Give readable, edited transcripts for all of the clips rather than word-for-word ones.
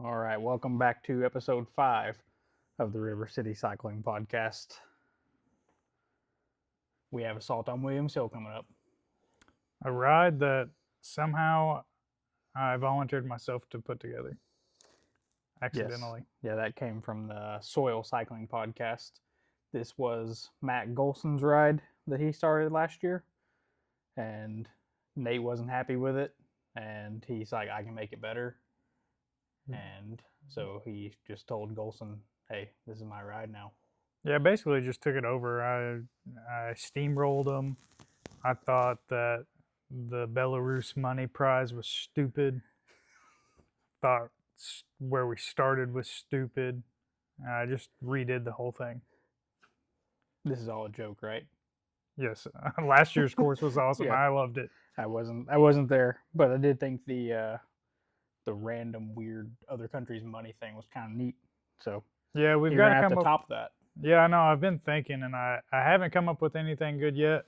All right, welcome back to episode 5 of the River City Cycling Podcast. We have Assault on Williams Hill coming up. A ride that somehow I volunteered myself to put together. Accidentally. Yes. Yeah, that came from the Soil Cycling Podcast. This was Matt Golson's ride that he started last year, and Nate wasn't happy with it, and he's like, I can make it better. And so he just told Golson, hey, this is my ride now. Yeah, basically just took it over. I steamrolled him. I thought that the Belarus money prize was stupid. Thought where we started was stupid. I just redid the whole thing. This is all a joke, right? Yes, last year's course was awesome. Yeah. I loved it. I wasn't there, but I did think the random weird other countries' money thing was kind of neat. So yeah, we've got got to come up. top that. Yeah, I know. I've been thinking, and I haven't come up with anything good yet.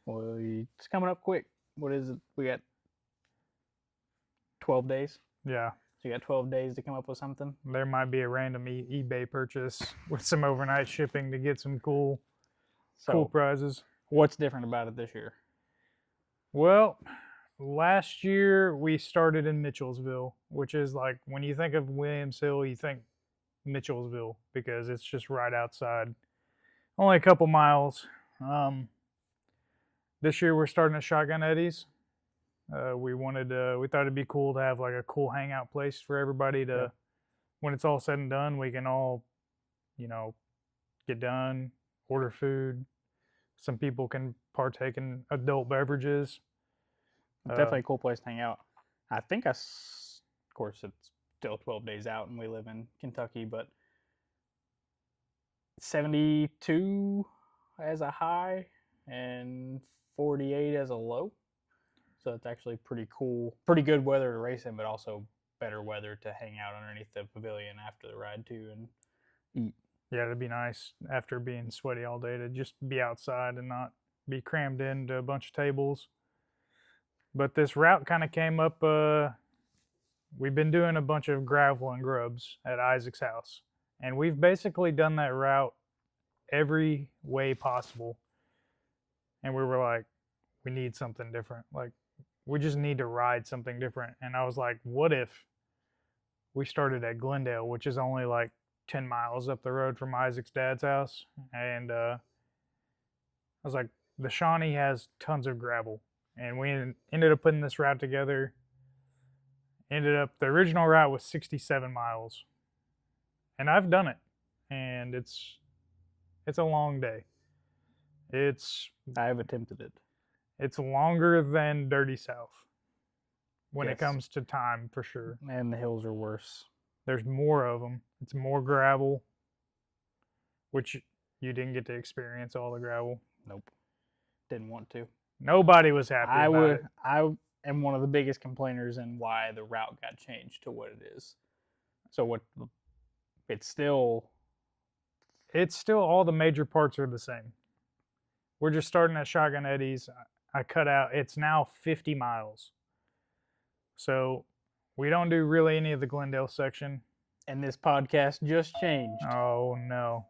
Well, it's coming up quick. What is it? We got 12 days. Yeah. So you got 12 days to come up with something. There might be a random eBay purchase with some overnight shipping to get some cool prizes. What's different about it this year? Well, last year we started in Mitchellsville, which is like when you think of Williams Hill, you think Mitchellsville because it's just right outside, only a couple miles. This year we're starting at Shotgun Eddie's. We thought it'd be cool to have like a cool hangout place for everybody to, when it's all said and done, we can all, get done, order food. Some people can partake in adult beverages. Definitely a cool place to hang out. I think of course, it's still 12 days out and we live in Kentucky, but 72 as a high and 48 as a low. So it's actually pretty cool, pretty good weather to race in, but also better weather to hang out underneath the pavilion after the ride too and eat. Yeah, it'd be nice after being sweaty all day to just be outside and not be crammed into a bunch of tables. But this route kind of came up. We've been doing a bunch of gravel and grubs at Isaac's house, and we've basically done that route every way possible. And we were like, we need something different. Like, we just need to ride something different. And I was like, what if we started at Glendale, which is only like 10 miles up the road from Isaac's dad's house? And I was like, the Shawnee has tons of gravel. And we ended up putting this route together. The original route was 67 miles. And I've done it. And it's a long day. I have attempted it. It's longer than Dirty South when it comes to time, for sure. And the hills are worse. There's more of them. It's more gravel, which you didn't get to experience all the gravel. Nope. Didn't want to. Nobody was happy about it. I am one of the biggest complainers in why the route got changed to what it is. So it's still all the major parts are the same. We're just starting at Shotgun Eddie's. I cut out, it's now 50 miles. So we don't do really any of the Glendale section. And this podcast just changed. Oh, no.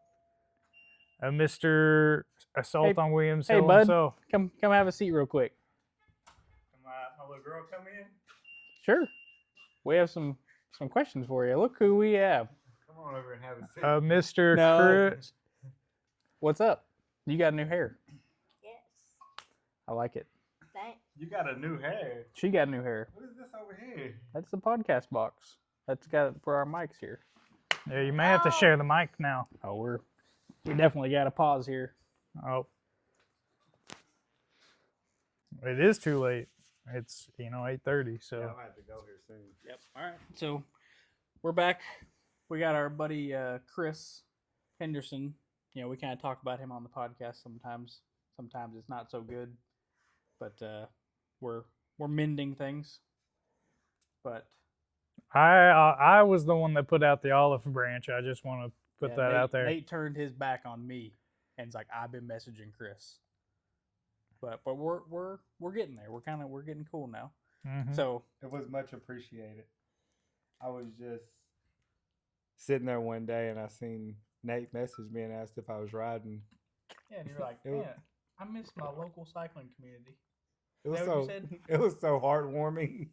Mr. Assault on Williams Hill bud, himself. Come have a seat real quick. Can my little girl come in? Sure. We have some questions for you. Look who we have. Come on over and have a seat. Mr. Chris. What's up? You got new hair. Yes. I like it. Thanks. You got a new hair. She got new hair. What is this over here? That's the podcast box. That's got it for our mics here. Yeah, you may have to share the mic now. Oh, we definitely got to pause here. Oh. It is too late. It's, 8:30, so. Yeah, I have to go here soon. Yep. All right. So we're back. We got our buddy Chris Henderson. We kind of talk about him on the podcast sometimes. Sometimes it's not so good, but we're mending things. But I was the one that put out the olive branch. I just want to put that out there. Nate turned his back on me, and it's like I've been messaging Chris. But we're getting there. We're getting cool now. Mm-hmm. So it was much appreciated. I was just sitting there one day and I seen Nate message me and asked if I was riding. Yeah, and you're like, It was- man, I miss my local cycling community. It was Is that what you so said? it was so heartwarming.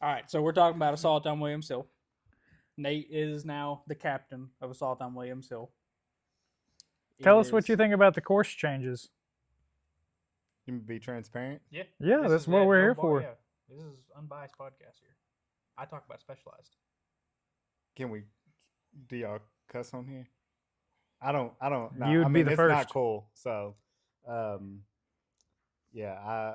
All right, so we're talking about Assault on Williams Hill. Nate is now the captain of Assault on Williams Hill. Tell us what you think about the course changes. You can be transparent. Yeah, Yeah, this that's is what it, we're no here bar- for. Yeah, this is unbiased podcast here. I talk about Specialized. Do y'all cuss on here? I don't. No, You'd I be mean, the it's not first. cool. So, yeah,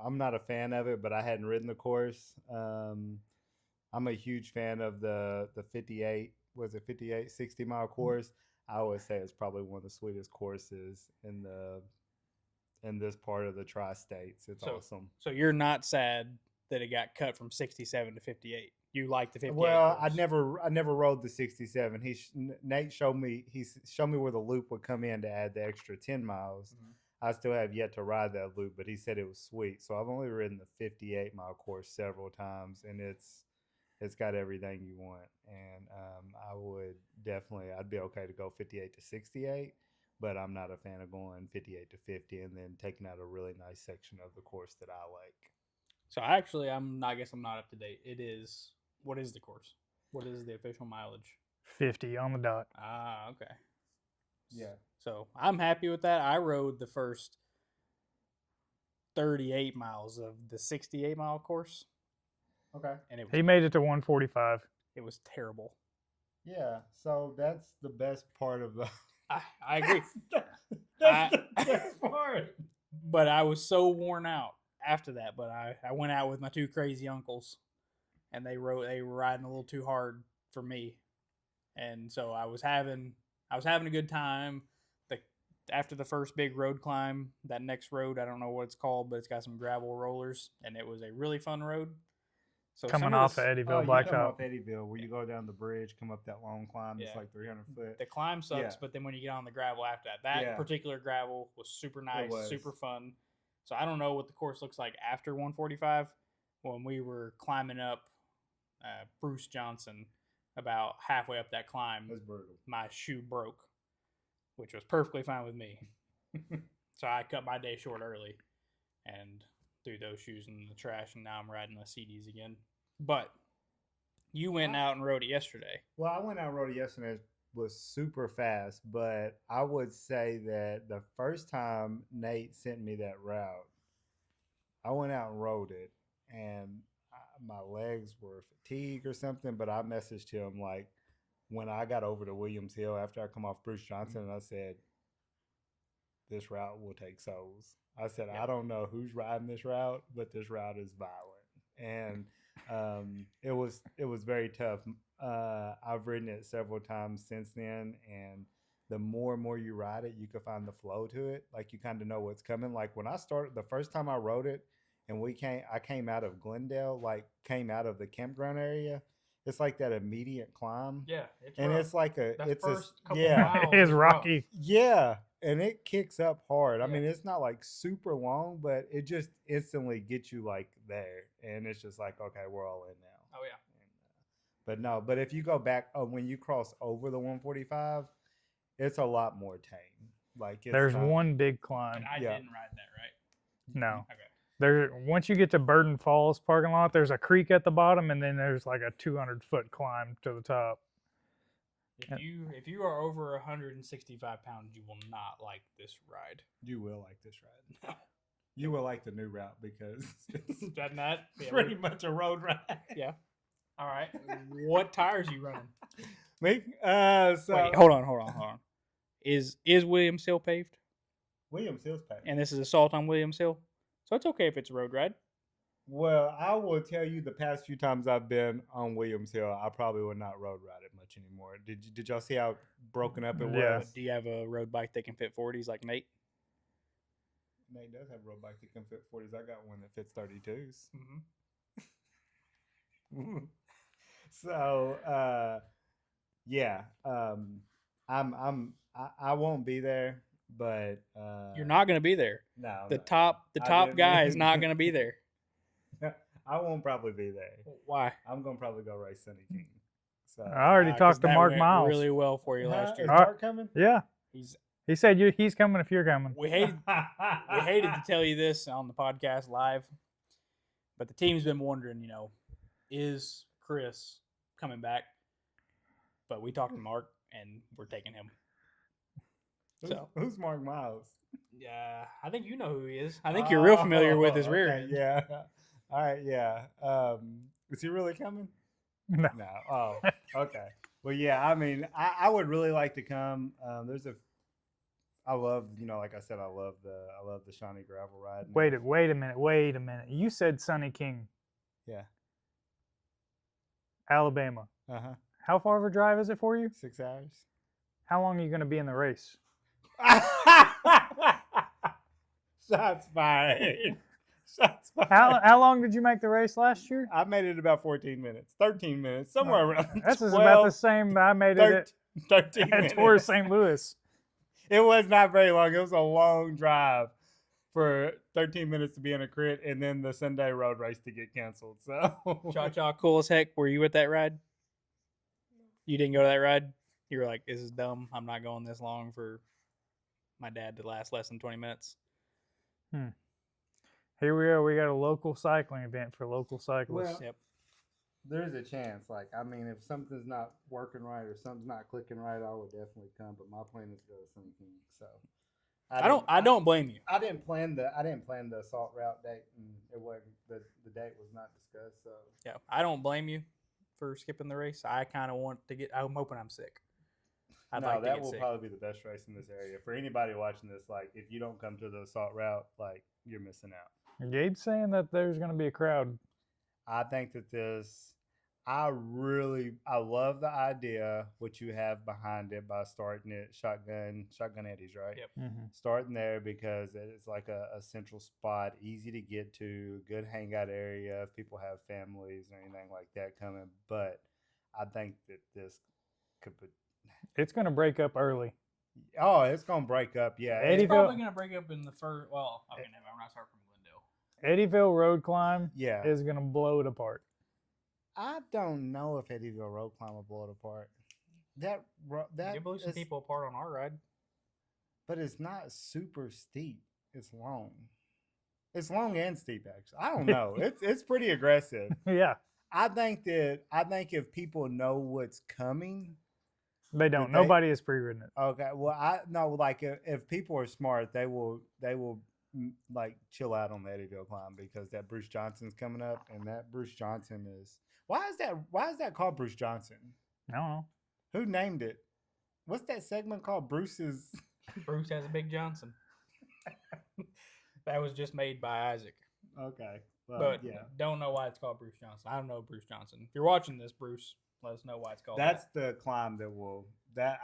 I'm not a fan of it, but I hadn't ridden the course. I'm a huge fan of the 58. Was it 58 60-mile course? I always say it's probably one of the sweetest courses in this part of the tri-states. It's awesome. So you're not sad that it got cut from 67 to 58. You like the 58. Well, course. I never rode the 67. Nate showed me where the loop would come in to add the extra 10 miles. Mhm. I still have yet to ride that loop, but he said it was sweet. So I've only ridden the 58-mile course several times, and it's got everything you want. And I would definitely, I'd be okay to go 58 to 68, but I'm not a fan of going 58 to 50 and then taking out a really nice section of the course that I like. So actually, I guess I'm not up to date. What is the course? What is the official mileage? 50 on the dot. Ah, okay. Yeah. So I'm happy with that. I rode the first 38 miles of the 68-mile course, Okay. and He made it to 145. it was terrible. Yeah. So that's the best part of the. I agree. That's the best part. But I was so worn out after that. But I went out with my two crazy uncles, and they were riding a little too hard for me, and so I was having a good time. After the first big road climb, that next road, I don't know what it's called, but it's got some gravel rollers, and it was a really fun road. So Coming some of off this- of Eddyville You come Blacktop. off Eddyville where you go down the bridge, come up that long climb. It's Yeah. like 300 foot. the climb sucks, Yeah. but then when you get on the gravel after that Yeah. particular gravel was super nice, was. super fun. So I don't know what the course looks like after 145. When we were climbing up Bruce Johnson, about halfway up that climb, That's brutal. my shoe broke, which was perfectly fine with me. So I cut my day short early and threw those shoes in the trash, and now I'm riding the CDs again. But you went out and rode it yesterday. Well, I went out and rode it yesterday. It was super fast, but I would say that the first time Nate sent me that route, I went out and rode it, and my legs were fatigued or something. But I messaged him like when I got over to Williams Hill after I come off Bruce Johnson, and I said, "This route will take souls." I said, Yep. "I don't know who's riding this route, but this route is violent," and it was very tough. I've ridden it several times since then, and the more and more you ride it, you can find the flow to it. Like you kind of know what's coming. Like when I started the first time I rode it, and I came out of Glendale, like came out of the campground area. It's like that immediate climb, Yeah, and it's like That first couple yeah, miles It is was rough. rocky. yeah, and it kicks up hard. I Yeah. mean, it's not like super long, but it just instantly gets you like there, and it's just like, okay, we're all in now. Oh yeah. But if you go back when you cross over the 145, it's a lot more tame. Like it's There's not- one big climb. And I Yeah. didn't ride that, right? No. Okay. Once you get to Burden Falls parking lot, there's a creek at the bottom, and then there's like a 200-foot climb to the top. If you are over 165 pounds, you will not like this ride. You will like this ride. You will like the new route because it's Doesn't that? Yeah, pretty much a road ride. Yeah. All right. What tires you running? Me? Wait, hold on. Is Williams Hill paved? Williams Hill's packed. And this is Assault on Williams Hill, so it's okay if it's a road ride. Well, I will tell you the past few times I've been on Williams Hill, I probably would not road ride it much anymore. Did y'all see how broken up it Yeah. was? Do you have a road bike that can fit 40s like Nate? Nate does have a road bike that can fit 40s. I got one that fits 32s. Mm-hmm. So, yeah, I won't be there, but You're not going to be there. No, The no. top I didn't guy is mean- not going to be there. I won't probably be there. Why? I'm gonna probably go race Sunny King. So I already talked to That Mark went Miles. really well for you last Is year. Mark coming? Yeah, He's he said he's coming if you're coming. we hated to tell you this on the podcast live, but the team's been wondering, is Chris coming back? But we talked to Mark, and we're taking him. Who's Mark Miles? Yeah, I think you know who he is. I think you're real familiar with his rear okay, end. Yeah. All right. Yeah. Is he really coming? No. No. Oh. Okay. Well, yeah. I mean, I would really like to come. I love, like I said, I love the Shawnee gravel ride. Wait a minute. You said Sonny King, Yeah. Alabama. Uh-huh. How far of a drive is it for you? 6 hours. How long are you going to be in the race? Shots fired. Shots fired. How long did you make the race last year? I made it about 14 minutes, 13 minutes, somewhere around. This 12, is about the same I made it 13 at minutes. Tour St. Louis. It was not very long. It was a long drive for 13 minutes to be in a crit, and then the Sunday road race to get canceled. So Cha cool as heck. Were you at that ride? You didn't go to that ride? You were like, this is dumb. I'm not going this long for my dad to last less than 20 minutes. Here we are. We got a local cycling event for local cyclists. Well, Yep. there's a chance. Like, I mean, if something's not working right or something's not clicking right, I would definitely come. But my plan is to go to Sun King. So I don't blame you. I didn't plan the assault route date, and it wasn't the date was not discussed. So Yeah, I don't blame you for skipping the race. I kind of want to get. I'm hoping I'm sick. I'd like to that get will sick. probably be the best race in this area for anybody watching this. Like, if you don't come to the assault route, like, you're missing out. Gabe's saying that there's going to be a crowd. I think that I love the idea what you have behind it by starting it shotgun eddies, right? Yep. Mm-hmm. Starting there because it's like a central spot, easy to get to, good hangout area if people have families or anything like that coming. But I think that this could put. It's going to break up early. Oh, it's gonna break up. Yeah, Eddie- It's probably gonna break up in the first. Well, okay, never. I'm not starting from Glendale. Eddyville Road Climb yeah. is going to blow it apart. I don't know if Eddyville Road Climb will blow it apart. That It blew some is- people apart on our ride. but it's not super steep. It's long. It's long and steep, actually. I don't know. It's pretty aggressive. Yeah, I think if people know what's coming, they don't. Did they- Nobody has pre-ridden it. okay. Well, I know, like, if people are smart, they will like chill out on the Eddyville climb because that Bruce Johnson's coming up, and that Bruce Johnson is. Why is that called Bruce Johnson? I don't know. Who named it? What's that segment called? Bruce's. Bruce has a big Johnson. That was just made by Isaac. Okay. Well, But yeah. don't know why it's called Bruce Johnson. I don't know Bruce Johnson. If you're watching this, Bruce, let us know why it's called That's the climb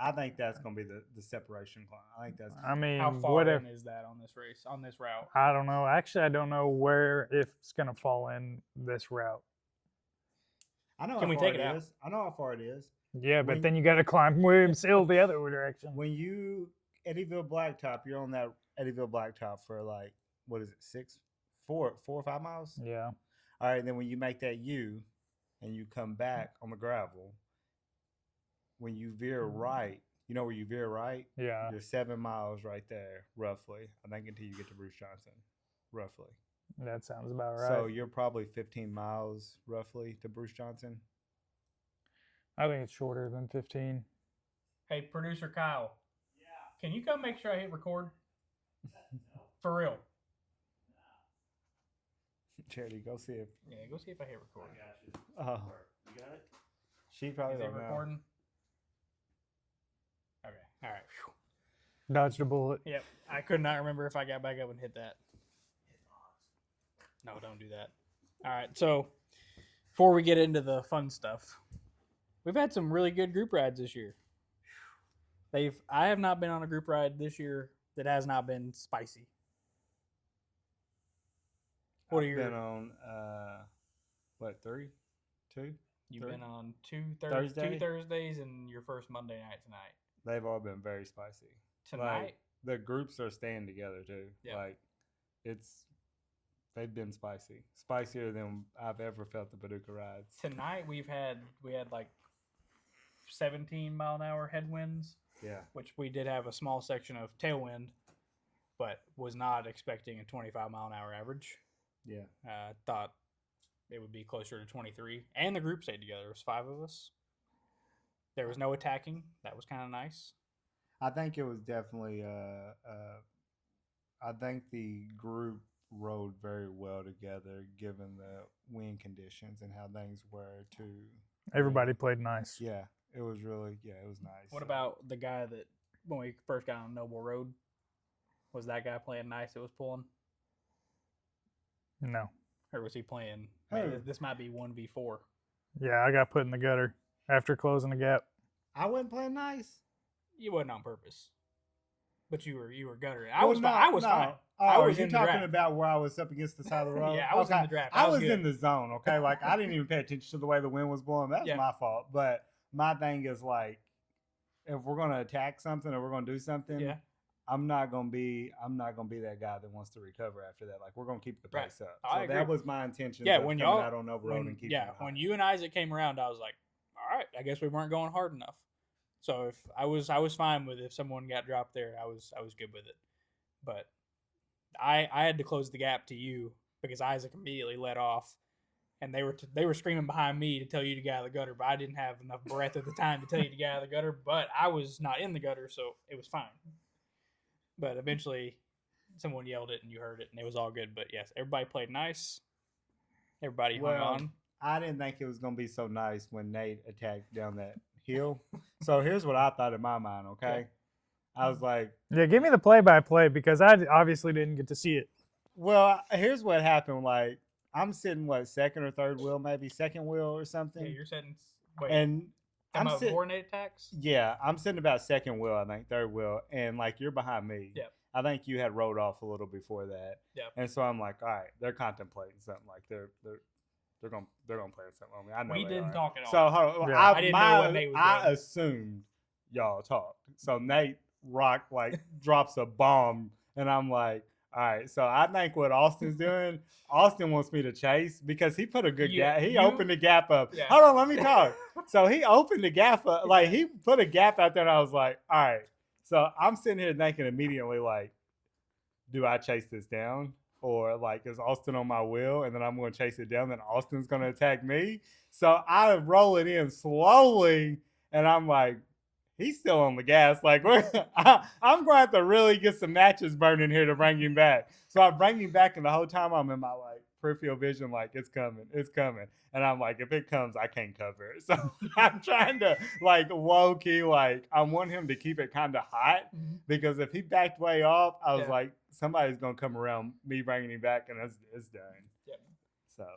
I think that's going to be the separation climb. I think that's. I mean, How far what if? in is that on this race, on this route? I don't know. Actually, I don't know where if it's going to fall in this route. I know Can how we far take it out? is. I know how far it is. Yeah, but When- then you got to climb Williams Hill the other direction. When you Eddyville Blacktop, you're on that Eddyville Blacktop for like, what is it, 4 or 5 miles? Yeah. All right, then when you make that U and you come back on the gravel, when you veer right, you know where you veer right? Yeah. You're 7 miles right there, roughly. I think until you get to Bruce Johnson, roughly. That sounds about right. So you're probably 15 miles, roughly, to Bruce Johnson. I think it's shorter than 15. Hey, producer Kyle. Yeah. Can you come make sure I hit record? For real. Charity, go see if. Yeah, go see if I hit record. Oh, You got it? she probably Is it don't know. recording? Okay. All right. Phew. Dodged a bullet. Yep. I could not remember if I got back up and hit that. No, don't do that. All right. So before we get into the fun stuff, we've had some really good group rides this year. I have not been on a group ride this year that has not been spicy. What are I've your? been on? What, 3, 2? You've Thur- been on two Thursday? Thursdays and your first Monday night tonight. They've all been very spicy. Tonight, Like, the groups are staying together too. Yeah. Like, they've been spicy, spicier than I've ever felt the Paducah rides. tonight we had like 17-mile-an-hour headwinds, Yeah. which we did have a small section of tailwind, but was not expecting a 25-mile-an-hour average. Yeah. Thought it would be closer to 23. And the group stayed together. It was 5 of us. There was no attacking. That was kind of nice. I think it was definitely. I think the group rode very well together, given the wind conditions and how things were too. Everybody played nice. Yeah, it was really. Yeah, it was nice. What about the guy that when we first got on Noble Road? Was that guy playing nice that was pulling? No. Or was he playing? Who? This might be 1v4. Yeah, I got put in the gutter after closing the gap. I wasn't playing nice. You wasn't on purpose, but you were guttering. Well, I was fine. Oh, I was you in the talking draft. about where I was up against the side of the road? Yeah, I was in the draft. I I was was good. in the zone. Okay, like I didn't even pay attention to the way the wind was blowing. That's Yeah. my fault. But my thing is like, if we're gonna attack something or we're gonna do something, Yeah. I'm not gonna be that guy that wants to recover after that. Like we're gonna keep the Right. pace up. I So agree. that was my intention. Yeah, of when coming y'all out on Noble Road and keeping it high. when you and Isaac came around, I was like, all right, I guess we weren't going hard enough. So if I was fine with if someone got dropped there, I was good with it. But I had to close the gap to you because Isaac immediately let off, and they were screaming behind me to tell you to get out of the gutter, but I didn't have enough breath at the time to tell you to get out of the gutter. But I was not in the gutter, so it was fine. But eventually, someone yelled it and you heard it, and it was all good. But yes, everybody played nice. Everybody hung on. I didn't think it was gonna be so nice when Nate attacked down that hill. So here's what I thought in my mind. Okay, I was like, Yeah, give me the play-by-play because I obviously didn't get to see it. well, here's what happened. Like I'm sitting second or third wheel, maybe second wheel or something. Yeah, you're setting. Wait, And I'm I'm sitting. coordinate attacks. Yeah, I'm sitting about second wheel, I think, third wheel, and like you're behind me. Yep. I think you had rode off a little before that. Yep. And so I'm like, all right, they're contemplating something. Like they're gonna play something on me. I know We they didn't are. talk at all. So hold on, Yeah. I didn't know what Nate was I doing. assumed y'all talked. So Nate drops a bomb, and I'm like, all right. So I think what Austin's doing, Austin wants me to chase because he put a good gap. He opened the gap up. Yeah. Hold on, let me talk. So he opened the gap up, like he put a gap out there, and I was like, all right. So I'm sitting here thinking immediately, like, do I chase this down? Or like, is Austin on my wheel and then I'm going to chase it down, then Austin's going to attack me? So I roll it in slowly and I'm like, he's still on the gas. Like, I'm going to have to really get some matches burning here to bring him back. So I bring him back, and the whole time I'm in my peripheral vision, like, it's coming. And I'm like, if it comes, I can't cover it. So I'm trying to low key, I want him to keep it kind of hot because if he backed way off, I was like, somebody's going to come around me bringing him back, and it's done. Yep.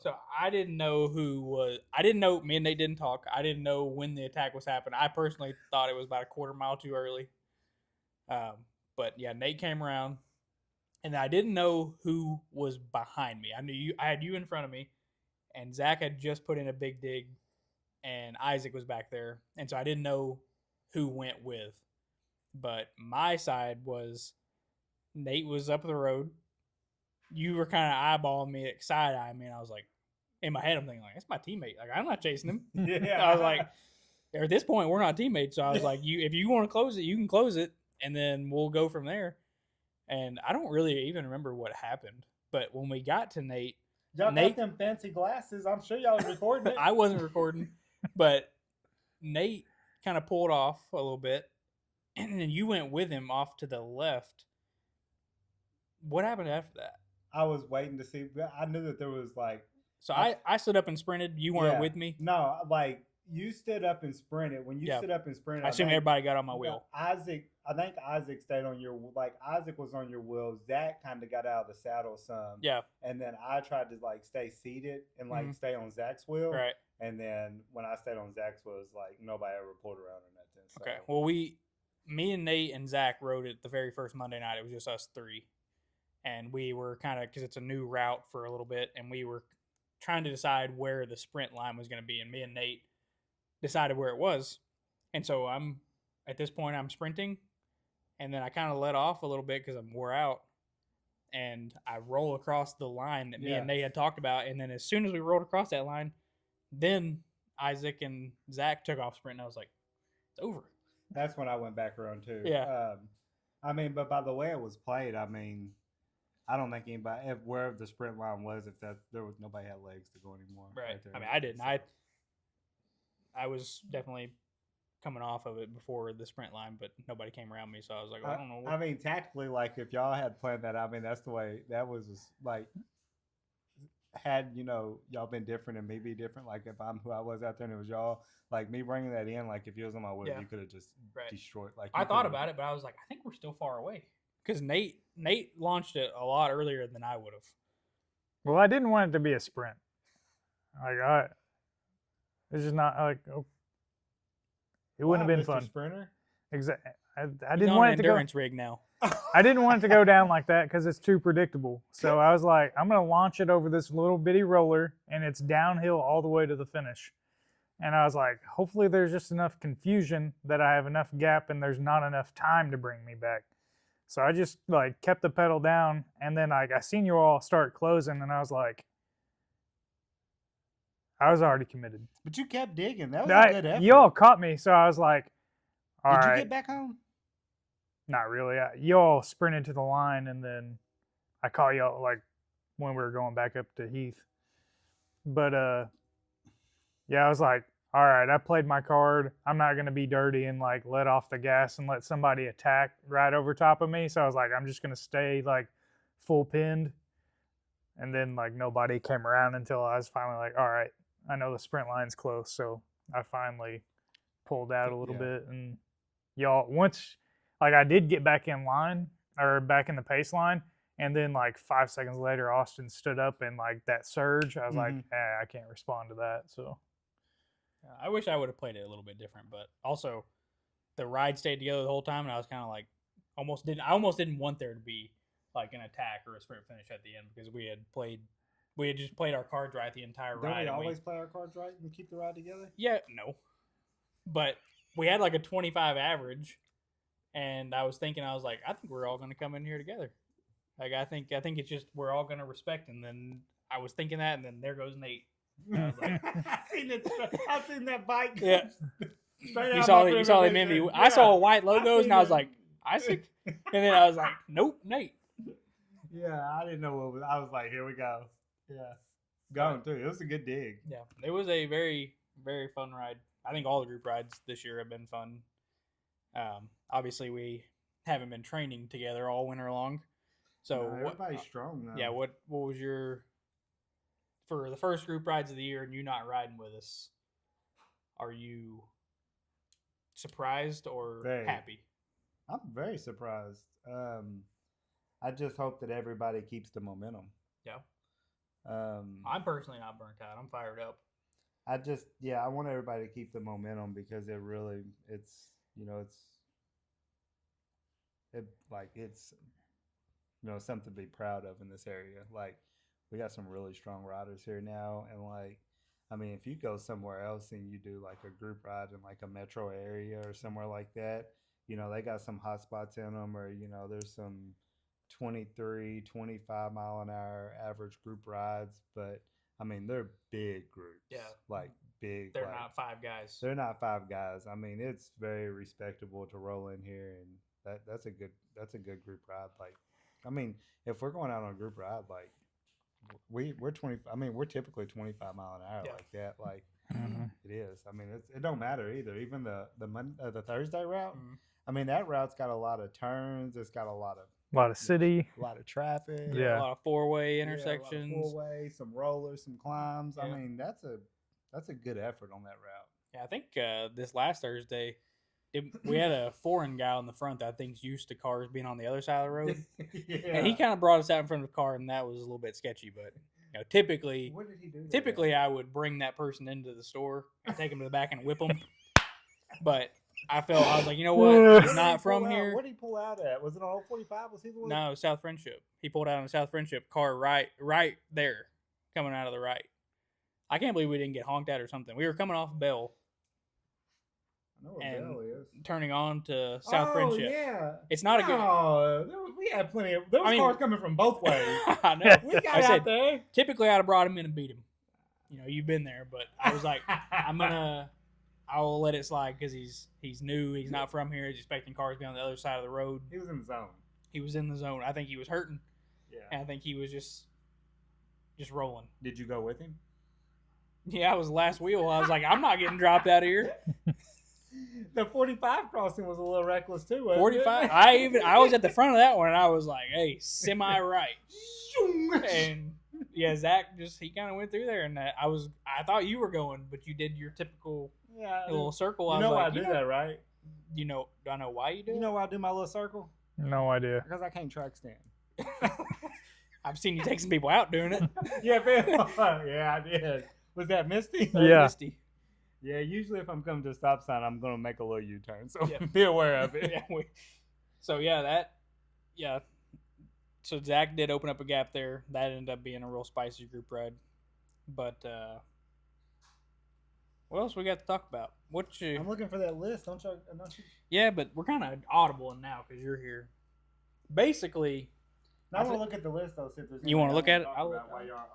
So I didn't know who was. I didn't know. Me and Nate didn't talk. I didn't know when the attack was happening. I personally thought it was about a quarter mile too early. But yeah, Nate came around, and I didn't know who was behind me. I knew you. I had you in front of me, and Zach had just put in a big dig, and Isaac was back there, and so I didn't know who went with. But my side was Nate was up the road. You were kind of eyeballing me, side-eyeing me, and I was like, in my head, I'm thinking, that's my teammate. Like, I'm not chasing him. yeah, I was like, at this point, we're not teammates. So I was like, if you want to close it, you can close it, and then we'll go from there. And I don't really even remember what happened. But when we got to Nate, y'all got them fancy glasses. I'm sure y'all was recording it. I wasn't recording, but Nate kind of pulled off a little bit, and then you went with him off to the left. What happened after that? I was waiting to see. I knew that there was So I stood up and sprinted. You weren't with me. No, you stood up and sprinted. When you stood up and sprinted, I assume everybody got on my wheel. I think Isaac stayed on your Isaac was on your wheel. Zach kind of got out of the saddle some. Yeah. And then I tried to stay seated and stay on Zach's wheel. Right. And then when I stayed on Zach's wheel, it was nobody ever pulled around or nothing. So. Okay. Well, me and Nate and Zach rode it the very first Monday night. It was just us three. And we were kind of, because it's a new route for a little bit, and we were trying to decide where the sprint line was going to be. And me and Nate decided where it was. And so at this point, I'm sprinting. And then I kind of let off a little bit because I'm wore out. And I roll across the line that me and Nate had talked about. And then as soon as we rolled across that line, then Isaac and Zach took off sprinting. I was like, it's over. That's when I went back around too. Yeah. I mean, but by the way it was played, I mean, I don't think anybody, if wherever the sprint line was, if that there was nobody had legs to go anymore. Right. there. I mean, I didn't. I was definitely coming off of it before the sprint line, but nobody came around me, so I was like, I don't know. I mean, tactically, like if y'all had planned that, I mean, that's the way that was like. Had y'all been different and me be different, like if I'm who I was out there and it was y'all, like me bringing that in, like if you was on my whip, you could have just destroyed. Like I thought about it, but I was like, I think we're still far away because Nate launched it a lot earlier than I would have. Well, I didn't want it to be a sprint. Like it's just not like it wouldn't have been fun. Sprinter. Exactly. I didn't want it to go endurance rig now. I didn't want it to go down like that because it's too predictable. So I was like, I'm going to launch it over this little bitty roller, and it's downhill all the way to the finish. And I was like, hopefully there's just enough confusion that I have enough gap and there's not enough time to bring me back. So I just like kept the pedal down, and then I seen you all start closing, and I was like, I was already committed. But you kept digging. That was a good effort. Y'all caught me, so I was like, all right. Did you get back home? Not really. Y'all sprinted to the line, and then I caught y'all like when we were going back up to Heath. But yeah, I was like, all right, I played my card. I'm not gonna be dirty and like let off the gas and let somebody attack right over top of me. So I was like, I'm just gonna stay like full pinned. And then like nobody came around until I was finally like, all right, I know the sprint line's close. So I finally pulled out a little bit, and y'all once. Like I did get back in line or back in the pace line, and then like 5 seconds later, Austin stood up and like that surge. I was like, I can't respond to that. So I wish I would have played it a little bit different, but also the ride stayed together the whole time, and I was kind of like I almost didn't want there to be like an attack or a sprint finish at the end because we had just played our cards right the entire ride. Don't we always play our cards right and keep the ride together? Yeah, no, but we had like a 25 average. And I was like, I think we're all going to come in here together. Like, I think it's just we're all going to respect. And then I was thinking that, and then there goes Nate. I was like, I've seen that bike. Yeah. You saw the meme. Yeah. I saw white logos, and I was like, Isaac. And then I was like, nope, Nate. Yeah, I didn't know what was. I was like, here we go. Yeah, going through. It was a good dig. Yeah, it was a very, very fun ride. I think all the group rides this year have been fun. Obviously, we haven't been training together all winter long. So everybody's strong now. Yeah, what was your for the first group rides of the year and you not riding with us? Are you surprised or happy? I'm very surprised. I just hope that everybody keeps the momentum. Yeah. I'm personally not burnt out. I'm fired up. I want everybody to keep the momentum because it's something to be proud of in this area. Like, we got some really strong riders here now, and like, I mean, if you go somewhere else and you do like a group ride in like a metro area or somewhere like that, they got some hot spots in them, or there's some 23, 25 mile an hour average group rides, but I mean, they're big groups. Yeah. Like big. They're not 5 guys. They're not 5 guys. I mean, it's very respectable to roll in here, and that's a good group ride. Like, I mean, if we're going out on a group ride, like we're 20. I mean, we're typically 25 mile an hour like that. Like it is. I mean, it don't matter either. Even the Thursday route. I mean, that route's got a lot of turns. It's got a lot of city, a lot of traffic. Yeah, a lot of 4-way intersections. 4-way, some rollers, some climbs. Yeah. I mean, that's a good effort on that route. Yeah, I think this last Thursday, we had a foreign guy on the front that I think's used to cars being on the other side of the road. Yeah. And he kind of brought us out in front of the car, and that was a little bit sketchy. But typically, what did he do? Typically, I would bring that person into the store and take him to the back and whip them. But I was like, you know what? He's not from here. What did he pull out at? Was it on 45? Was he the one? No, South Friendship. He pulled out on a South Friendship car right there, coming out of the right. I can't believe we didn't get honked at or something. We were coming off Bell. I know what Bell is. Turning on to South Friendship. Yeah. It's not a good. We had plenty of. There was cars coming from both ways. I know. We got out there. Typically, I'd have brought him in and beat him. You've been there, but I was like, I'm gonna I'll let it slide because he's new. He's not from here. He's expecting cars to be on the other side of the road. He was in the zone. He was in the zone. I think he was hurting. Yeah. And I think he was just rolling. Did you go with him? Yeah, I was last wheel. I was like, I'm not getting dropped out of here. The 45 crossing was a little reckless too. Wasn't 45. It? I was at the front of that one, and I was like, hey, semi right. And yeah, Zach he kind of went through there, and I thought you were going, but you did your typical little circle. You know why I do that, right? Do I know why you do it? You know why I do my little circle? No idea. Because I can't track stand. I've seen you take some people out doing it. Yeah, I did. Was that Misty? Yeah. Misty. Yeah, usually if I'm coming to a stop sign, I'm going to make a little U-turn. So Yeah. be aware of it. So Zach did open up a gap there. That ended up being a real spicy group ride. But what else we got to talk about? I'm looking for that list. Don't you? Yeah, but we're kind of audible now because you're here. Basically, I want to look at the list though. See if there's you want to look at it?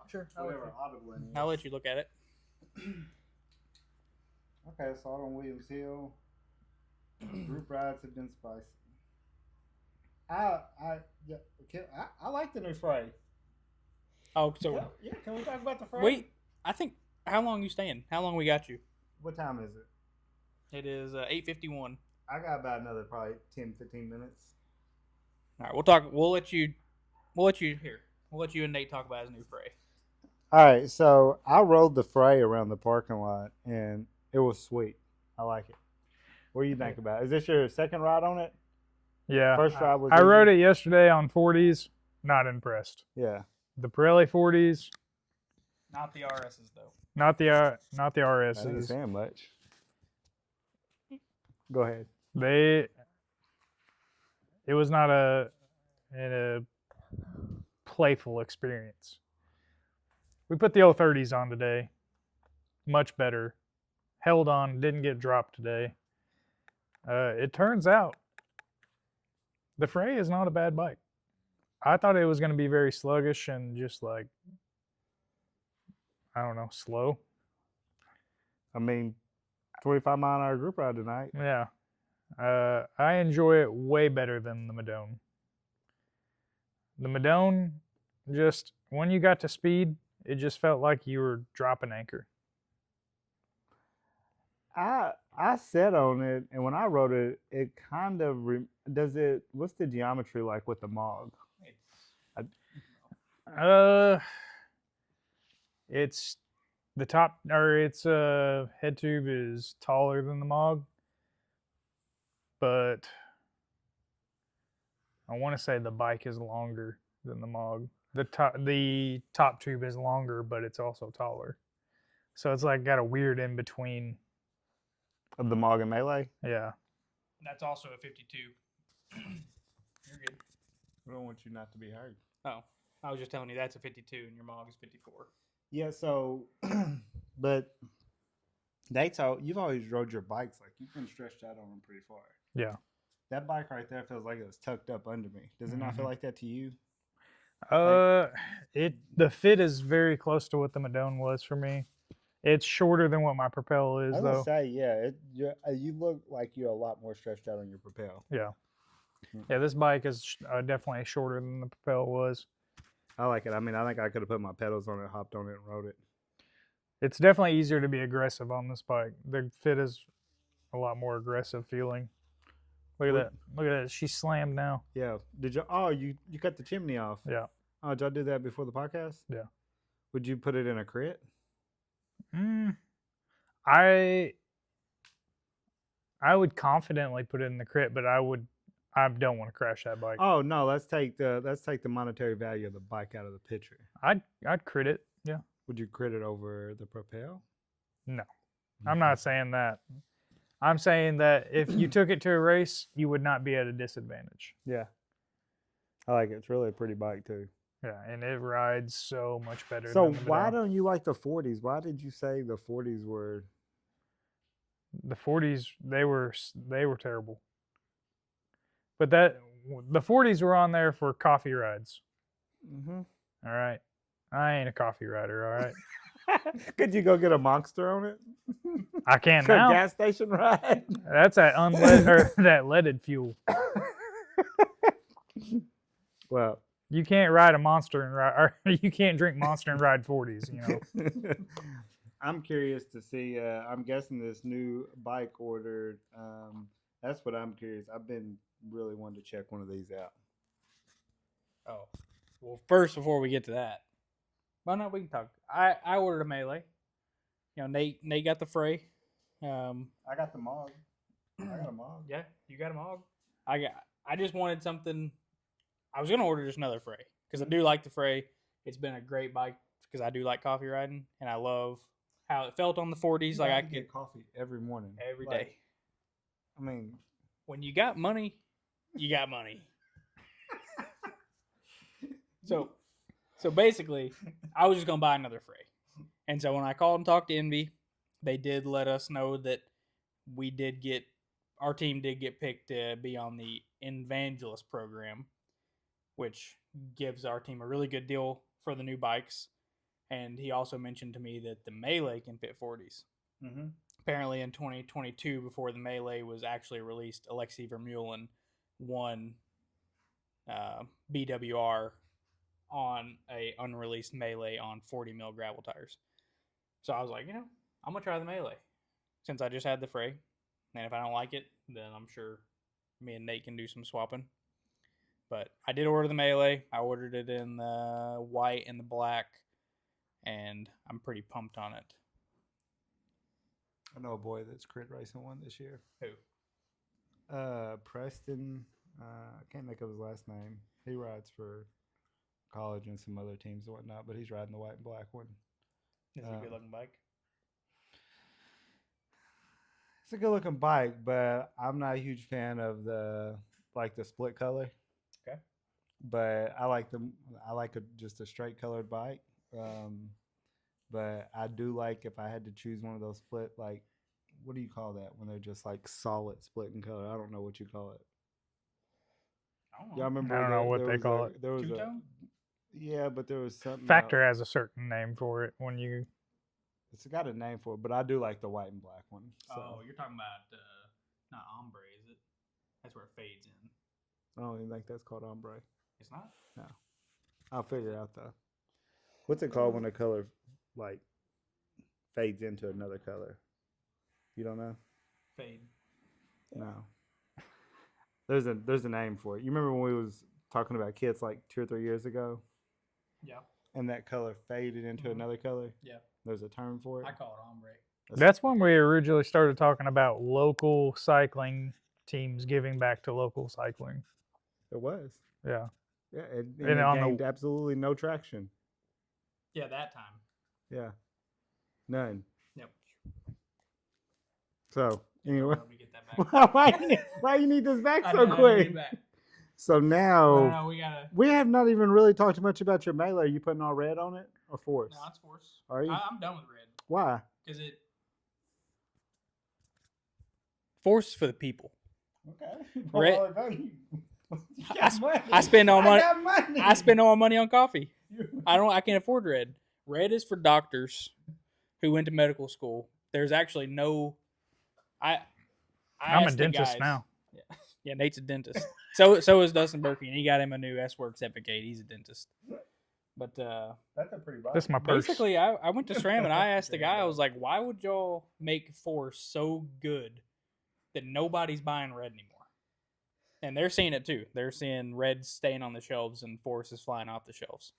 Sure. Whatever audible in I'll let you look at it. Okay, so on Williams Hill. Group rides have been spicy. I like the new fray. Oh, so Yeah, can we talk about the fray? wait. I think how long you staying? How long we got you? What time is it? It is 8:51. I got about another probably 10, 15 minutes. All right, we'll talk. We'll let you here. We'll let you and Nate talk about his new fray. All right, so I rode the fray around the parking lot, and it was sweet. I like it. What do you think about it? Is this your second ride on it? Yeah. First ride was. I easy? rode it yesterday on 40s. Not impressed. Yeah. The Pirelli 40s, Not the RSs though. not the I didn't RSs. say much. Go ahead. It was not a playful experience. We put the 030s on today. Much better. Held on, didn't get dropped today. It turns out the Fray is not a bad bike. I thought it was going to be very sluggish and just like, I don't know, slow. I mean, 25-mile-an-hour group ride tonight. Yeah. I enjoy it way better than the Madone. The Madone, just when you got to speed, it just felt like you were dropping anchor. I sat on it, and when I rode it, it kind of what's the geometry like with the Mog? It's the top, or its head tube is taller than the Mog, but I want to say the bike is longer than the Mog. The top tube is longer, but it's also taller, so it's like got a weird in between. Of the Mog and Melee? Yeah. That's also a 52. You're good. I don't want you not to be heard. Oh, I was just telling you that's a 52 and your Mog is 54. Yeah, so, but you've always rode your bikes, like you've been stretched out on them pretty far. Yeah. That bike right there feels like it was tucked up under me. Does it not feel like that to you? The fit is very close to what the Madone was for me. It's shorter than what my Propel is, I was though. gonna say, yeah, you look like you're a lot more stretched out on your Propel. Yeah. Yeah, this bike is definitely shorter than the Propel was. I like it. I mean, I think I could have put my pedals on it, hopped on it, and rode it. It's definitely easier to be aggressive on this bike. The fit is a lot more aggressive feeling. Look at that. Look at that. She's slammed now. Yeah. Did you? Oh, you cut the chimney off. Yeah. Oh, did y'all do that before the podcast? Yeah. Would you put it in a crit? I would confidently put it in the crit, but I don't want to crash that bike. Oh no, let's take the monetary value of the bike out of the picture. I'd crit it. Yeah. Would you crit it over the Propel? No. I'm not saying that. I'm saying that if you took it to a race, you would not be at a disadvantage. Yeah. I like it. It's really a pretty bike too. Yeah, and it rides so much better. So than the why Madone. don't you like the 40s? Why did you say the 40s were? The 40s? They were terrible. But the 40s were on there for coffee rides. Mm-hmm. All right, I ain't a coffee rider. All right. Could you go get a Monster on it? I can A now. gas station ride? That's that unleaded or that leaded fuel. Well, You can't ride a Monster and ride, or you can't drink Monster and ride 40s. I'm curious to see. I'm guessing this new bike ordered. That's what I'm curious. I've been really wanting to check one of these out. Oh, well, first before we get to that, well, no, we can talk. I ordered a Melee. Nate got the Fray. I got the Mog. I got a Mog. Yeah, you got a Mog. I just wanted something. I was gonna order just another Fray because I do like the Fray. It's been a great bike because I do like coffee riding and I love how it felt on the 40s. Like I could get coffee every morning, every day. I mean, when you got money, you got money. So basically, I was just gonna buy another Fray, and so when I called and talked to Envy, they did let us know that our team did get picked to be on the Evangelist program, which gives our team a really good deal for the new bikes. And he also mentioned to me that the Melee can fit 40s. mm-hmm. Apparently in 2022, before the Melee was actually released, Alexei Vermeulen won BWR on a unreleased Melee on 40 mil gravel tires. So I was like, I'm gonna try the Melee since I just had the Fray, and if I don't like it, then I'm sure me and Nate can do some swapping. But I did order the Melee. I ordered it in the white and the black, and I'm pretty pumped on it. I know a boy that's crit racing one this year. Who? Preston. I can't think of his last name. He rides for college and some other teams and whatnot, but he's riding the white and black one. Is it a good looking bike? It's a good looking bike, but I'm not a huge fan of the split color. Okay. But I like just a straight colored bike. But I do like if I had to choose one of those split, like, what do you call that when they're just like solid split in color? I don't know what you call it. I don't know. Y'all remember? I don't know what they call it. There was Two-tone? yeah, but there was something. Factor has a certain name for it when you. It's got a name for it, but I do like the white and black one. So. Oh, you're talking about not ombre, is it? That's where it fades in. I don't even think that's called ombre. It's not? No. I'll figure it out though. What's it called when a color like fades into another color? You don't know? Fade. No. There's a name for it. You remember when we was talking about kits like 2 or 3 years ago? Yeah. And that color faded into another color? Yeah. There's a term for it? I call it ombre. That's when we originally started talking about local cycling teams giving back to local cycling. It was. Yeah. Yeah, and And it on the- gained absolutely no traction. Yeah, that time. Yeah. None. Yep. So, anyway. Let me get that back. why you need this back I so need quick? it back. So now, No, we gotta. we have not even really talked much about your Melee. Are you putting all red on it or force? No, it's force. Are you? I'm done with red Why? because it. Force for the people. Okay. Red- I I spend all money. money. I spend all my money on coffee. I can't afford red. Red is for doctors who went to medical school. There's actually no. I'm I'm a dentist now. Yeah, Nate's a dentist. So is Dustin Berkey, and he got him a new S-Works Epicade. He's a dentist. But That's a pretty bike. That's my purse. basically, I went to SRAM and I asked the guy. I was like, "Why would y'all make Force so good that nobody's buying red anymore?" And they're seeing it too. They're seeing red staying on the shelves and Force is flying off the shelves.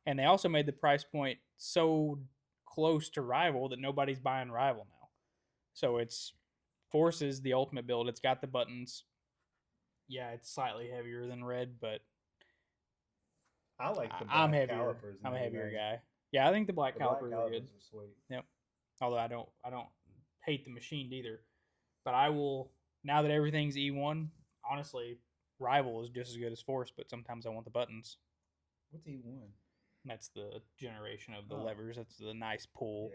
And they also made the price point so close to Rival that nobody's buying Rival now. So it's Force is the ultimate build. It's got the buttons. Yeah, it's slightly heavier than red, but I like the black I'm heavier. calipers. I'm a heavier guy. Yeah, I think the black calipers are good. sweet. Although I don't hate the machine either. But I will, now that everything's E1, honestly, Rival is just as good as Force, but sometimes I want the buttons. What's E1? That's the generation of the Oh. levers. That's the nice pull.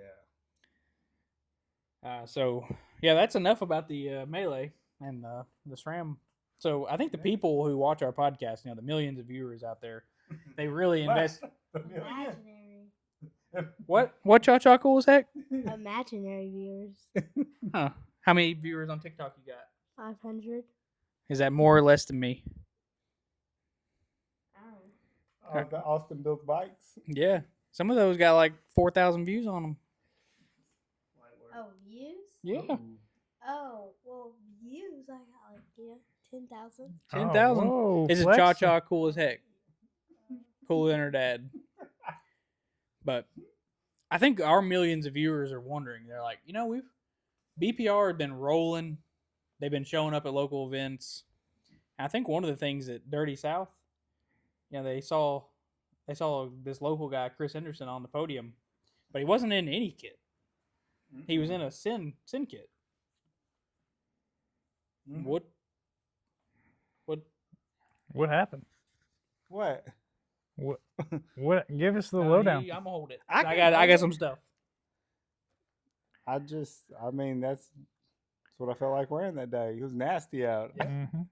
Yeah. So yeah, that's enough about the Melee and the SRAM. So I think the people who watch our podcast, the millions of viewers out there, they really invest. The million. What Cha Cool as heck? Imaginary viewers. Huh? How many viewers on TikTok you got? 500. Is that more or less than me? The Austin built bikes. Yeah. Some of those got like 4,000 views on them. Oh, views? Yeah. Oh, well, views, I got like, 10,000. 10,000. whoa, Is a flexing. Cha Cha cool as heck? Cooler than her dad. But I think our millions of viewers are wondering. They're like, BPR had been rolling. They've been showing up at local events. And I think one of the things at Dirty South, they saw this local guy, Chris Henderson, on the podium, but he wasn't in any kit. He was in a sin kit. Mhm. What happened? What? What? Give us the lowdown. I'm gonna hold it. I I can got hold it. some stuff. That's what I felt like wearing that day. It was nasty out. Mhm.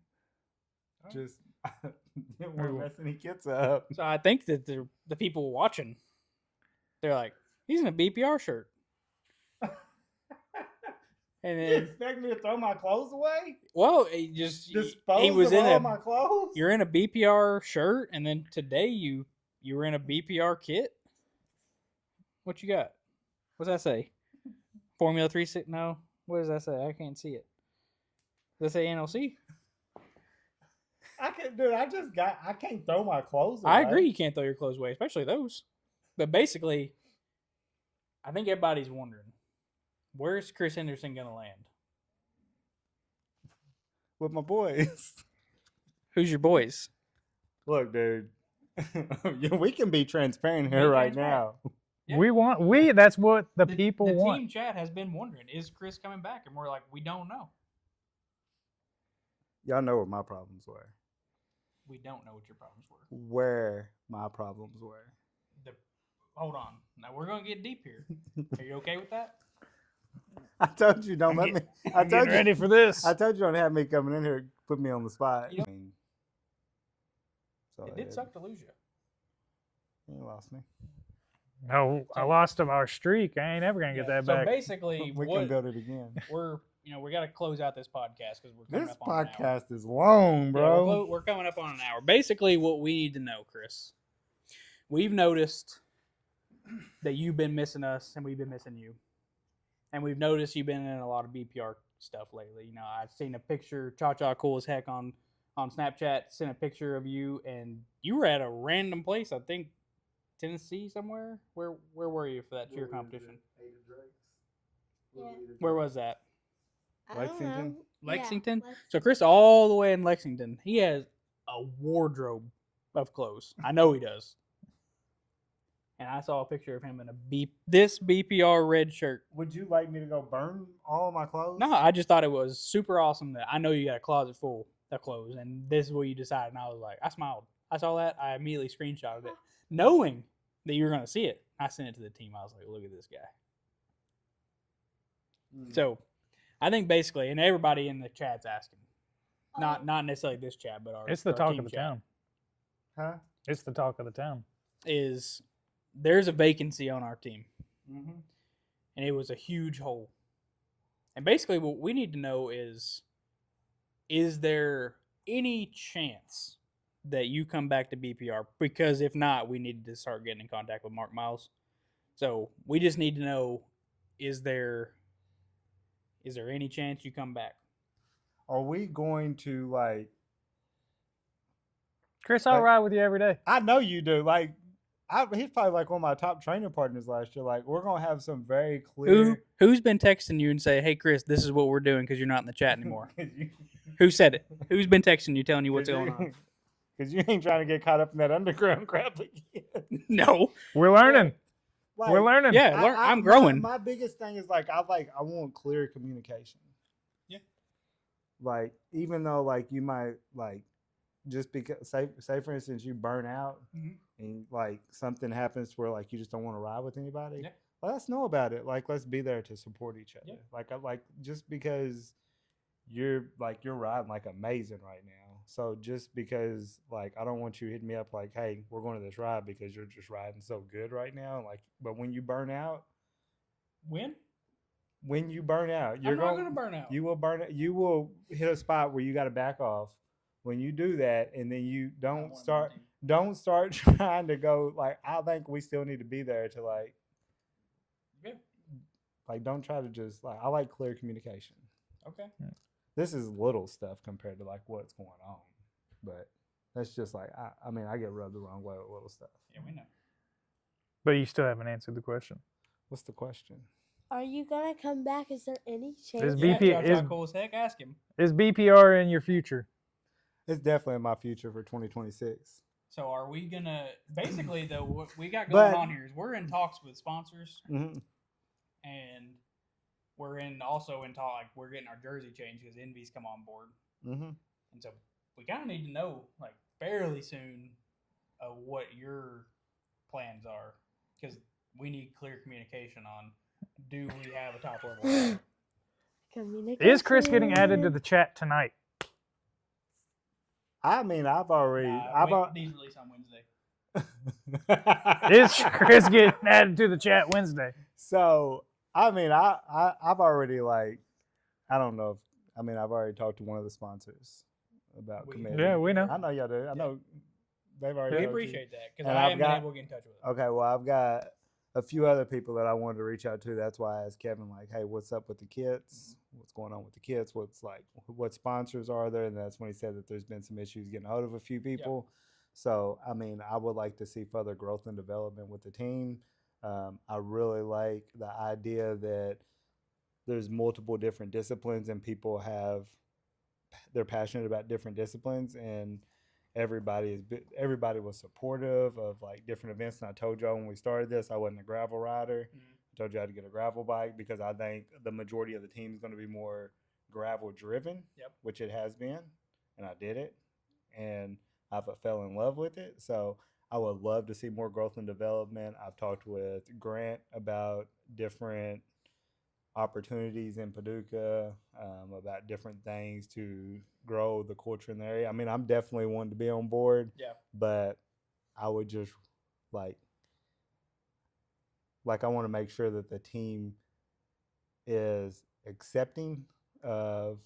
Just didn't want to mess any kids up. So I think that the people watching, they're like, he's in a BPR shirt. And You then, expect me to throw my clothes away? well, he Dispose was of in all my clothes? you're in a BPR shirt, and then today you were in a BPR kit. What you got? What's that say? Formula 3 No. What does that say? I can't see it. Does that say NLC? I can't throw my clothes away. I agree you can't throw your clothes away, especially those. But basically, I think everybody's wondering, where's Chris Henderson going to land? With my boys. Who's your boys? Look, dude. We can be transparent here right now. Yeah. That's what the people the want. team chat has been wondering, is Chris coming back? And we're like, we don't know. Y'all know what my problems were. We don't know what your problems were. Where my problems were. Hold on. Now we're going to get deep here. Are you okay with that? I told you don't let me. I I'm told getting you. ready for this. I told you don't have me coming in here, put me on the spot. You So It did suck to lose you. You lost me. No, I lost our streak. I ain't ever gonna get that so back. basically, We can build it again. we got to close out this podcast because we're coming This up on an hour. podcast is long, Yeah, bro. we're coming up on an hour. Basically, what we need to know, Chris, we've noticed that you've been missing us and we've been missing you. And we've noticed you've been in a lot of BPR stuff lately. I've seen a picture, Cha Cha cool as heck on Snapchat, sent a picture of you, and you were at a random place, I think Tennessee somewhere. Where were you for that cheer competition? Yeah. Where was that? I don't Lexington? know. Lexington? Yeah, So Chris, all the way in Lexington, he has a wardrobe of clothes. I know he does. And I saw a picture of him in this BPR red shirt. Would you like me to go burn all my clothes? No, I just thought it was super awesome that I know you got a closet full of clothes, and this is what you decided. And I was like, I smiled. I saw that. I immediately screenshotted it, knowing that you were going to see it. I sent it to the team. I was like, look at this guy. So I think basically, and everybody in the chat's asking, not necessarily this chat, but It's the our talk team of the chat, town. Huh? It's the talk of the town. is there's a vacancy on our team, Mm-hmm. and it was a huge hole. And basically, what we need to know is there any chance that you come back to BPR? Because if not, we need to start getting in contact with Mark Miles. So we just need to know, is there any chance you come back? Are we going to like? Chris, I'll ride with you every day. I know you do. Like, he's probably like one of my top training partners last year. Like, we're gonna have some very clear. Who's been texting you and say, "Hey, Chris, this is what we're doing" because you're not in the chat anymore? Who said it? Who's been texting you, telling you what's going on? Because you ain't trying to get caught up in that underground crap again. No. We're learning. Like, We're learning. Yeah, I'm growing. My biggest thing is I want clear communication. Yeah. Like, even though like you might like just because say for instance you burn out and like something happens where like you just don't want to ride with anybody. Yeah. Let us know about it. Like, let's be there to support each other. Yeah. Like just because you're riding like amazing right now. So just because, like, I don't want you hitting me up like, hey, we're going to this ride because you're just riding so good right now. Like, but when you burn out, When? when you burn out, you're I'm not gonna burn out. You will burn it. You will hit a spot where you got to back off. When you do that, and then you don't start trying to go. Like, I think we still need to be there to like. Good. Like, don't try to just like. I like clear communication. Okay. This is little stuff compared to like what's going on, but that's just like I mean I get rubbed the wrong way with little stuff. Yeah, we know. But you still haven't answered the question. What's the question? Are you gonna come back? Is there any chance? Is Yeah, BP Josh, cool as heck. Ask him. Is BPR in your future? It's definitely in my future for 2026. So are we gonna basically though? What we got going on here is we're in talks with sponsors, Mm-hmm. and we're also in talk. Like, we're getting our jersey changed because Envy's come on board, Mm-hmm. and so we kind of need to know like fairly soon what your plans are, because we need clear communication on. Do we have a top level guy? Communication. Is Chris getting added to the chat tonight? I mean, I've already. These release on Wednesday. Is Chris getting added to the chat Wednesday? So I mean, I've already like, I don't know. I've already talked to one of the sponsors about committing. Yeah, we know. I know y'all do. I know they've already. We talked to you. appreciate that because And I I've haven't been got- able to get in touch with them. Okay, well, I've got a few other people that I wanted to reach out to. That's why I asked Kevin, like, hey, what's up with the kits? What's going on with the kits? What sponsors are there? And that's when he said that there's been some issues getting hold of a few people. So, I mean, I would like to see further growth and development with the team. I really like the idea that there's multiple different disciplines and they're passionate about different disciplines, and everybody was supportive of like different events. And I told y'all when we started this, I wasn't a gravel rider. I told you I had to get a gravel bike because I think the majority of the team is going to be more gravel driven, which it has been, and I did it, and I fell in love with it. So I would love to see more growth and development. I've talked with Grant about different opportunities in Paducah, about different things to grow the culture in the area. I mean, I'm definitely wanting to be on board. Yeah. But I would just like I want to make sure that the team is accepting of,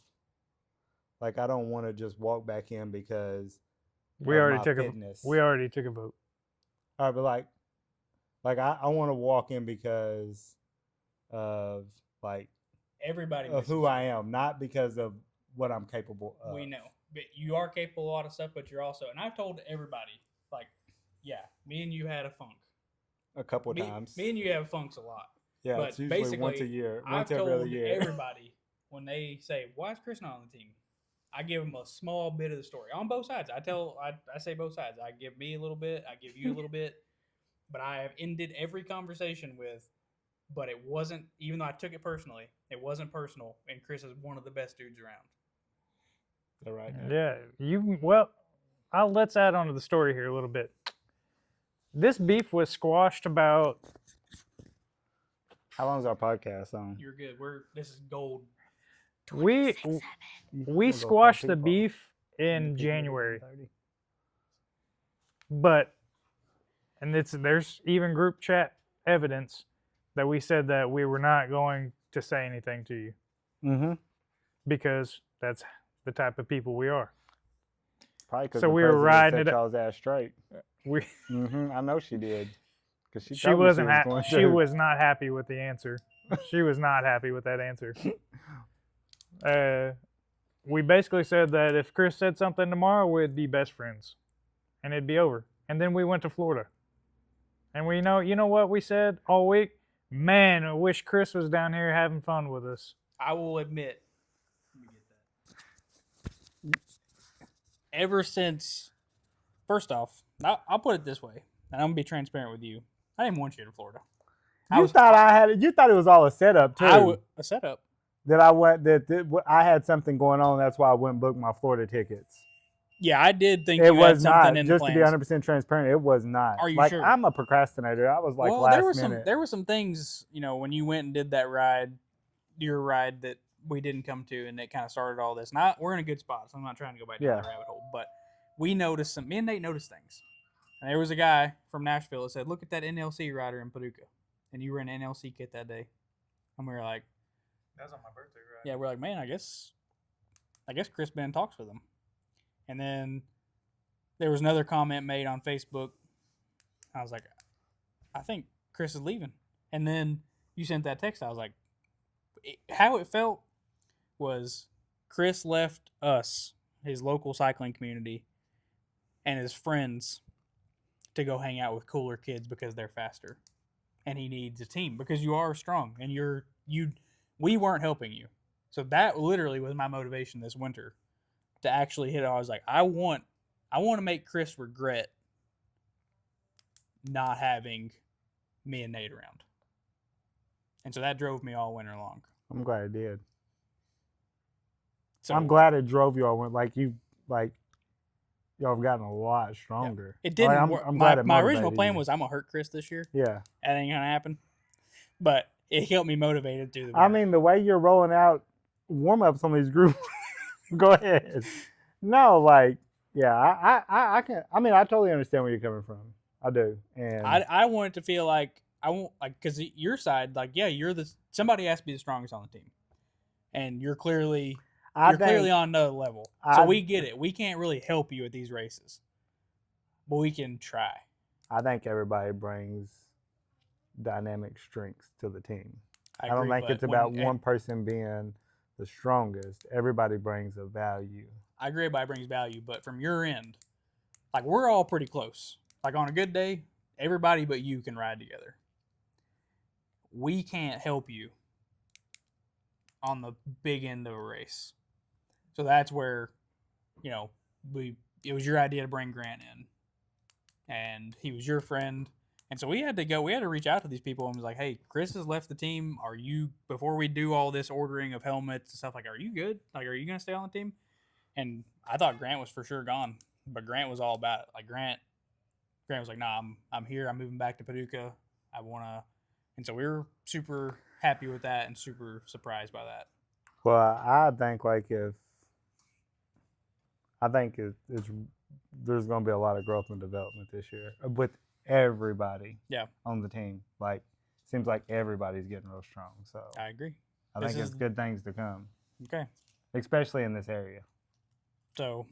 like, I don't want to just walk back in because We of already my took fitness. we already took a vote. All right, but like I want to walk in because of like Everybody of who I am, not because of what I'm capable of. We know, but you are capable of a lot of stuff. But you're also, and I've told everybody, like, yeah, me and you had a funk A couple of times. Me and you have funks a lot. Yeah, but it's usually basically, once a year, I've once every told other year. everybody when they say, "Why is Chris not on the team?" I give them a small bit of the story on both sides. I say both sides. I give me a little bit. I give you a little bit. But I have ended every conversation with, but it wasn't, even though I took it personally, it wasn't personal. And Chris is one of the best dudes around. Is that right? Yeah, let's add on to the story here a little bit. This beef was squashed about. How long is our podcast on? You're good. This is gold. We squashed the beef in January, but there's even group chat evidence that we said that we were not going to say anything to you, because that's the type of people we are. Probably because So we were riding it. Y'all's ass straight. We I know she did. Because she wasn't happy. She was not happy with the answer. She was not happy with that answer. We basically said that if Chris said something tomorrow, we'd be best friends, and it'd be over. And then we went to Florida, and you know what we said all week? Man, I wish Chris was down here having fun with us. I will admit, let me get that. Ever since, first off, I'll put it this way, and I'm gonna be transparent with you. I didn't want you to Florida. You thought it was all a setup too. A setup. That I had something going on. That's why I went and booked my Florida tickets. Yeah, I did think It you had was something not. in the Just to be plans. 100% transparent, it was not. Are you like, sure? I'm a procrastinator. I was like Well, last minute. there were some things, when you went and did that ride, your ride, that we didn't come to, and it kind of started all this. We're in a good spot, so I'm not trying to go back down Yeah. the rabbit hole. But we noticed me and Nate noticed things. And there was a guy from Nashville that said, "Look at that NLC rider in Paducah," and you were in an NLC kit that day, and we were like, That was on my birthday, right? "Yeah," we're like, "Man, I guess Chris Ben talks with him." And then there was another comment made on Facebook. I was like, "I think Chris is leaving," and then you sent that text. I was like, how it felt was Chris left us, his local cycling community, and his friends to go hang out with cooler kids because they're faster, and he needs a team because you are strong and we weren't helping you. So that literally was my motivation this winter to actually hit it. I was like, I want to make Chris regret not having me and Nate around, and so that drove me all winter long. I'm glad it did. So I'm glad it drove you all. Y'all have gotten a lot stronger. it didn't I'm work. glad it My original motivated plan you. was I'm gonna hurt Chris this year. Yeah. That ain't gonna happen. But it helped me motivated through the I winter. mean, the way you're rolling out warm-ups on these groups. Go ahead. No, I can. I mean, I totally understand where you're coming from. I do. And I want it to feel like I won't like because your side, like, yeah, you're somebody has to be the strongest on the team, and you're clearly clearly on another level. So we get it. We can't really help you at these races, but we can try. I think everybody brings dynamic strengths to the team. I don't agree, think it's but about when- one person being the strongest. Everybody brings a value. I agree, everybody brings value, but from your end, like, we're all pretty close. Like, on a good day, everybody but you can ride together. We can't help you on the big end of a race. So that's where, it was your idea to bring Grant in. And he was your friend. And so we had to reach out to these people and was like, hey, Chris has left the team. Before we do all this ordering of helmets and stuff, like, are you good? Like, are you going to stay on the team? And I thought Grant was for sure gone, but Grant was all about it. Like, Grant was like, nah, I'm here. I'm moving back to Paducah. I want to. And so we were super happy with that and super surprised by that. Well, I think there's going to be a lot of growth and development this year with everybody on the team. Like, seems like everybody's getting real strong. So I agree. I think it's good things to come. Okay. Especially in this area. So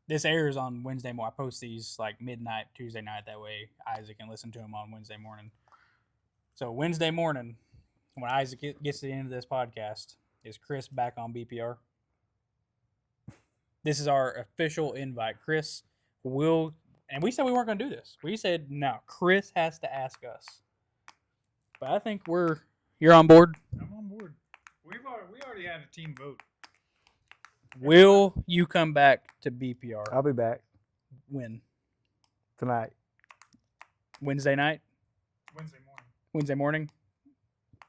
this airs on Wednesday morning. I post these like midnight, Tuesday night. That way Isaac can listen to them on Wednesday morning. So Wednesday morning, when Isaac gets to the end of this podcast, is Chris back on BPR? This is our official invite. Chris will, and we said we weren't going to do this. We said, no, Chris has to ask us. But I think you're on board. I'm on board. We already had a team vote. Will you come back to BPR? I'll be back When? tonight. Wednesday night? Wednesday morning?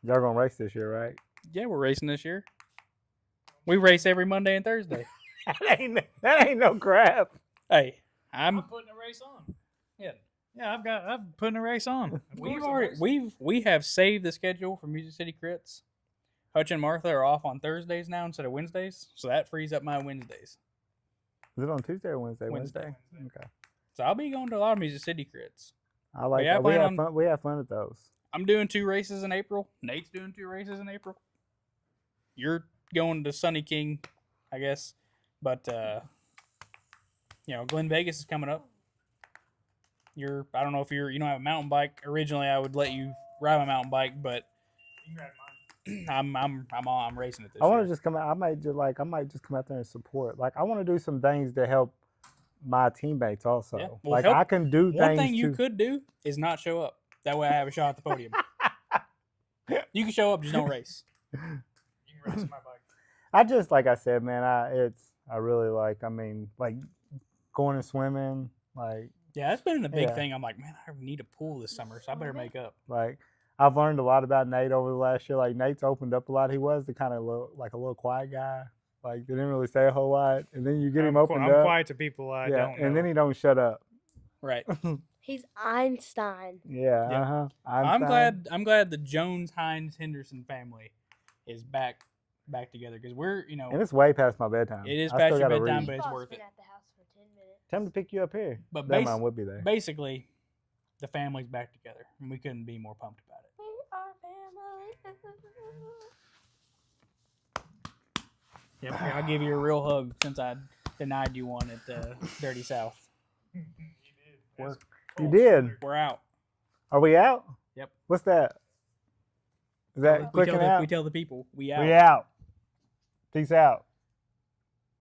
Y'all going to race this year, right? Yeah, we're racing this year. We race every Monday and Thursday. that ain't no crap. Hey, I'm putting a race on. Yeah, I'm putting a race on. We have saved the schedule for Music City Crits. Hutch and Martha are off on Thursdays now instead of Wednesdays, so that frees up my Wednesdays. Is it on Tuesday or Wednesday? Wednesday. Okay. So I'll be going to a lot of Music City Crits. I like yeah, that. We have fun at those. I'm doing 2 races in April. Nate's doing 2 races in April. You're going to Sunny King, I guess. But, Glen Vegas is coming up. I don't know if you don't have a mountain bike. Originally, I would let you ride my mountain bike, but You can ride mine. I'm racing it this I want year. to just come out. I might just come out there and support. Like, I want to do some things to help my teammates also. Yeah. Well, I can do things. One thing you could do is not show up. That way I have a shot at the podium. You can show up, just don't race. You can race my bike. I just, like I said, man, I really like going and swimming. Like, Yeah, that's been a big Yeah. thing. I'm like, man, I need a pool this summer, so I better make up. Like, I've learned a lot about Nate over the last year. Like, Nate's opened up a lot. He was the kind of a little quiet guy. Like, didn't really say a whole lot. And then you get him opened up. I'm quiet to people I don't know. And then he don't shut up. Right. He's Einstein. Yeah. Yeah. Uh-huh. I'm glad the Jones, Hines, Henderson family is back together because we're And it's way past my bedtime. it is I past still your gotta bedtime, read. but it's Paul's worth been it. at the house for 10 minutes. Tell him to pick you up here. But That mine would be there. basically, the family's back together, and we couldn't be more pumped about it. We are family. Yep, here, I'll give you a real hug since I denied you one at Dirty South. We're You did. we're out. Are we out? Yep. What's that? Is that We clicking tell out? we tell the people we out. We out. Peace out.